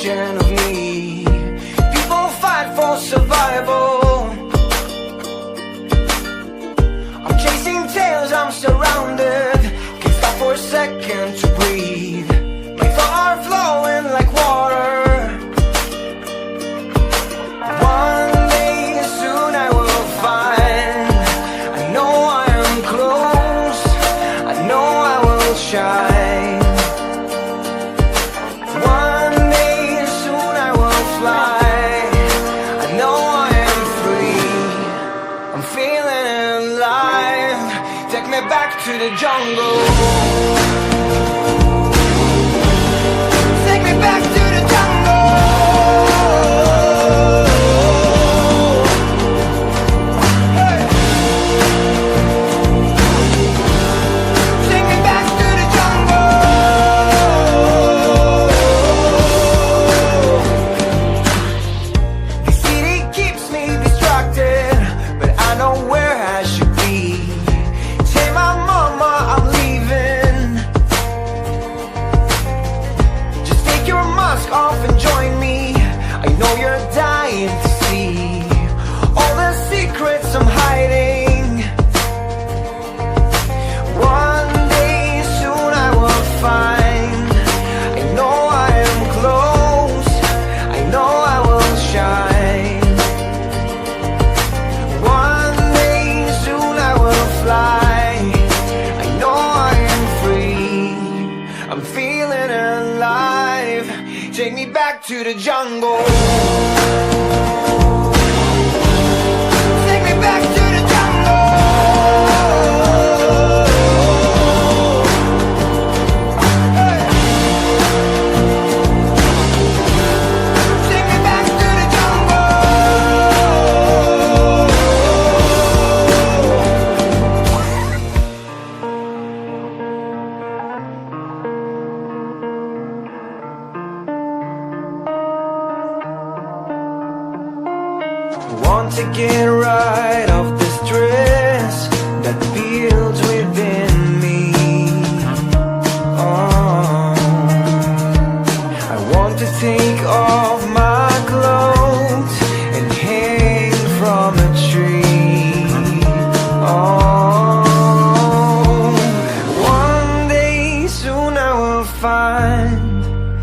reflection of me. People fight for survival. I'm chasing tails, I'm surrounded. Can't stop for a second to breathe. My thoughts are flowing like water. One day soon I will find. I know I am close. I know I will shine. One day soon I will fly. I know I am free. I'm feeling alive. Take me back to the jungle. Take me back to the jungle. Hey. Take me back to the jungle. The city keeps me distracted, but I know where I should be. Tell my mama I'm leaving. Just take your mask off and join me. I know you're dying to see all the secrets I'm hiding. One day soon I will find. I know I am close. I know I will shine. One day soon I will fly. I know I am free. I'm feeling alive. Take me back to the jungle. Take me back to the jungle. Hey. Take me back to the jungle. Want to get rid of the stress that builds within me. Oh, I want to take off my clothes and hang from a tree. Oh, one day soon I will find.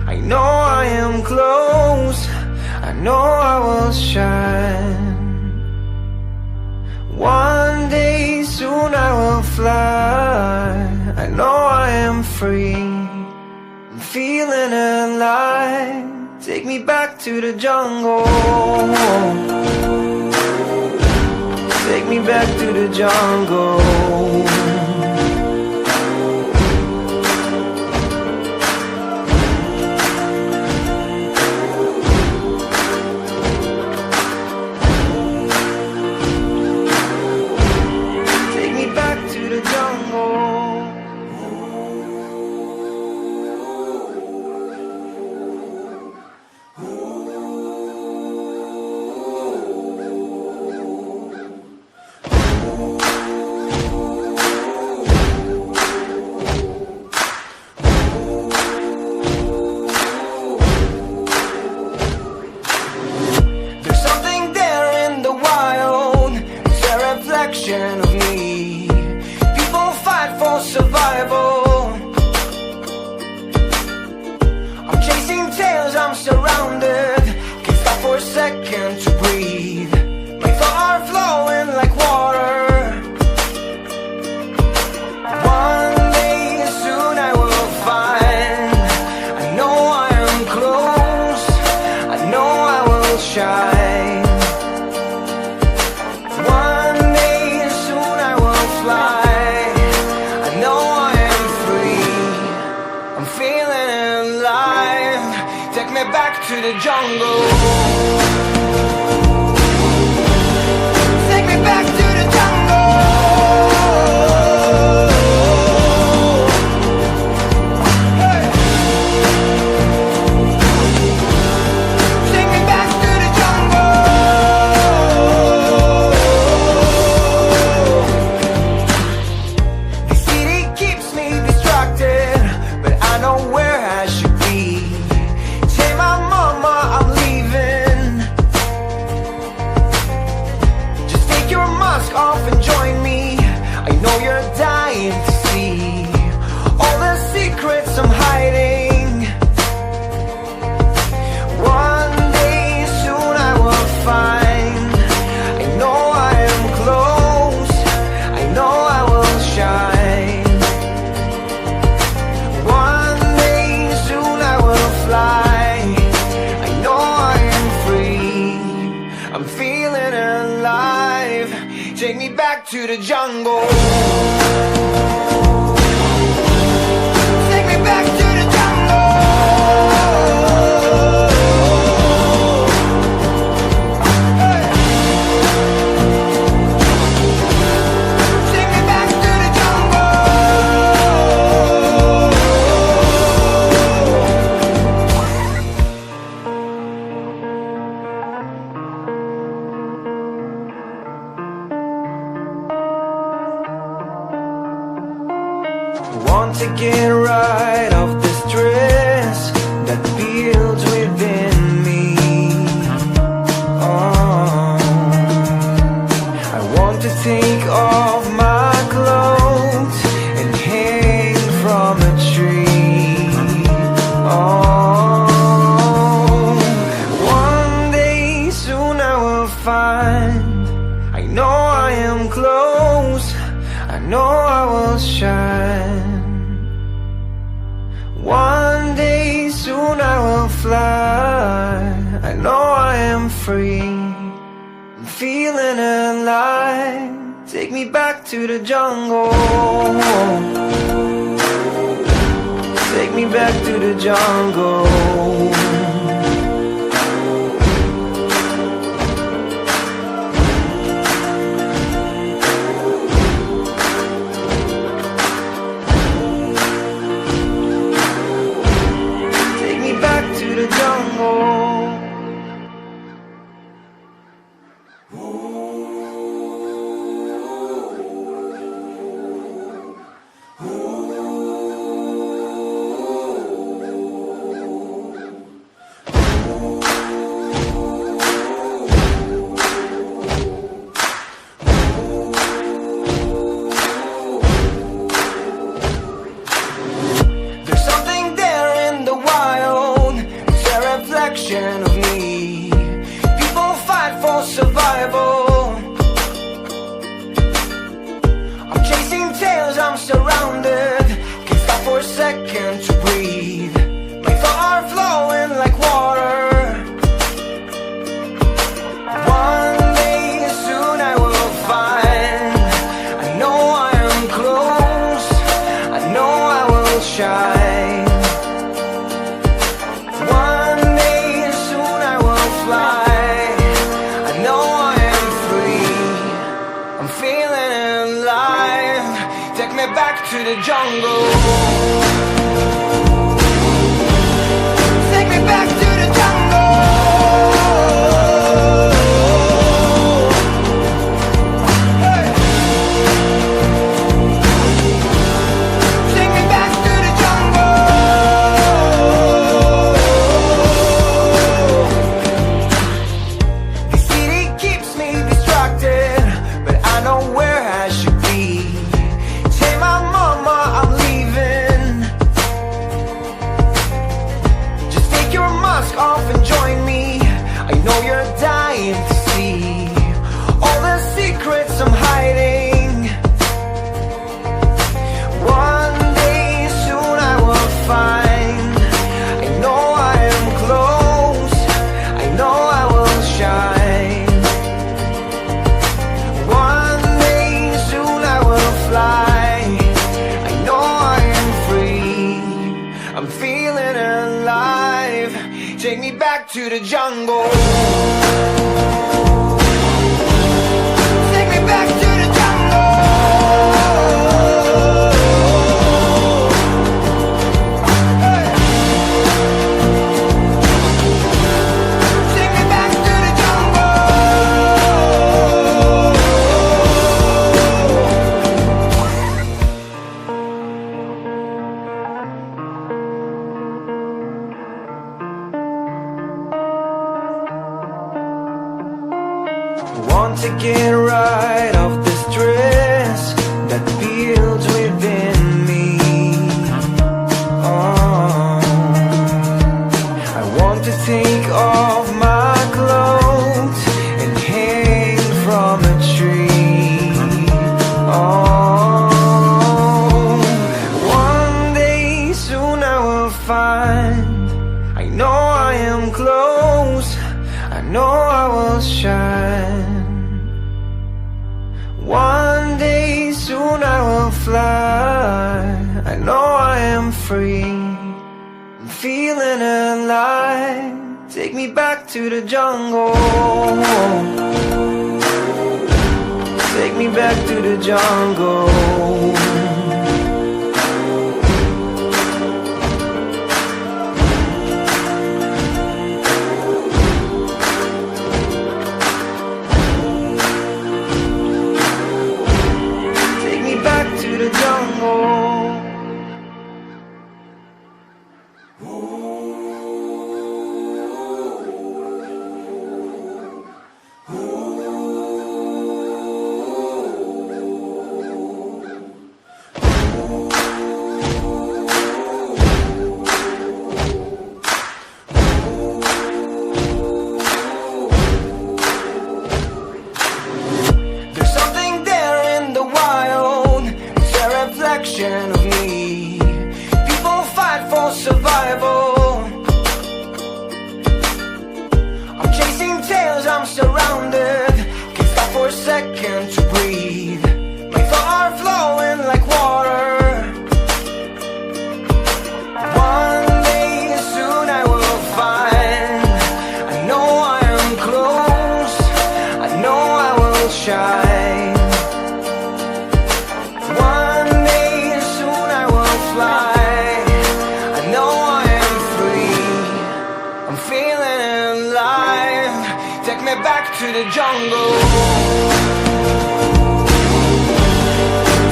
I know I am close. I know I will shine. One day soon I will fly. I know I am free. I'm feeling alive. Take me back to the jungle. Take me back to the jungle. Take me back to the jungle. There's something there in the wild. It's a reflection of me. People fight for survival. I'm chasing tails, I'm surrounded. Can't stop for a second to breathe. My thoughts are flowing like water. One day soon I will find. I know I am close. I know I will shine. One day soon I will fly. I know I am free. I'm feeling alive. Take me back to the jungle. Take me back to the jungle. Hey. Take me back to the jungle. The city keeps me distracted, but I know where I should be. Tell my mama to the jungle. Take me back to the jungle. Hey. Take me back to the jungle. Want to get right off this stress that builds within me. Oh, I want to take off my clothes and hang from a tree. Oh, one day soon I will find. I know I am close. I know I will shine. One day soon I will fly. I know I am free. I'm feeling alive. Take me back to the jungle. Take me back to the jungle. Of me, people fight for survival. I'm chasing tails, I'm surrounded. Can't stop for a second to breathe. My thoughts are flowing like water. One day soon I will find. I know I am close. I know I will shine. Back to the jungle. Take me back to the jungle. Hey. Take me back to the jungle. The city keeps me distracted, but I know where I should be. I'm leaving. Just take your mask off and join me. I know you're dying to see all the secrets I'm hiding. One day soon I will find. I know I am close. I know I will shine. One day soon I will fly. I'm feeling alive. Take me back to the jungle. Take me back to the jungle. Hey. Take me back to the Want to get right off the stress that builds within me. Oh, I want to take off my clothes and hang from a tree. Oh, one day soon I will find. I know I am close. I know I will shine. One fly. I know I am free. I'm feeling alive. Take me back to the jungle. Take me back to the jungle. Take me back to the jungle. There's something there in the wild. It's a reflection of me. People fight for survival. I'm chasing tails, I'm surrounded. Can't stop for a second to breathe. My thoughts are flowing like water. One day soon I will find. I know I am close. I know I will shine. One day soon I will fly. I know I am free. I'm feeling alive. Take me back to the jungle.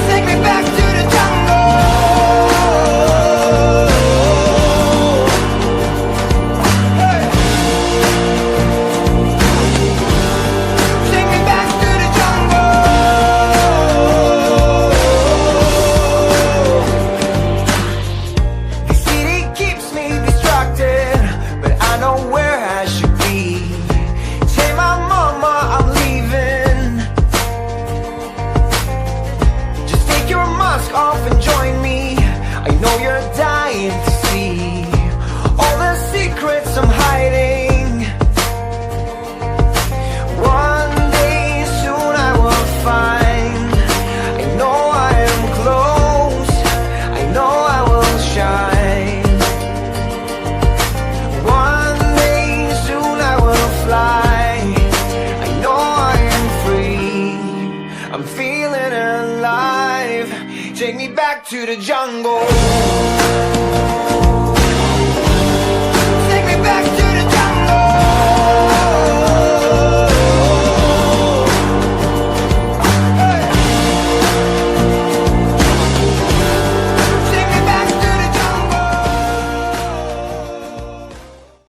Take me back to the jungle. Hey. Take me back to the jungle. The city keeps me distracted, but I know where I should be. Tell my mama I'm leaving. Just take your mask off and join me. I know you're dying to see all the secrets I'm hiding. One day soon I will find. I know I am close. I know I will shine. One day soon I will fly. I know I am free. I'm feeling alive. Take me back to the jungle. Take me back to the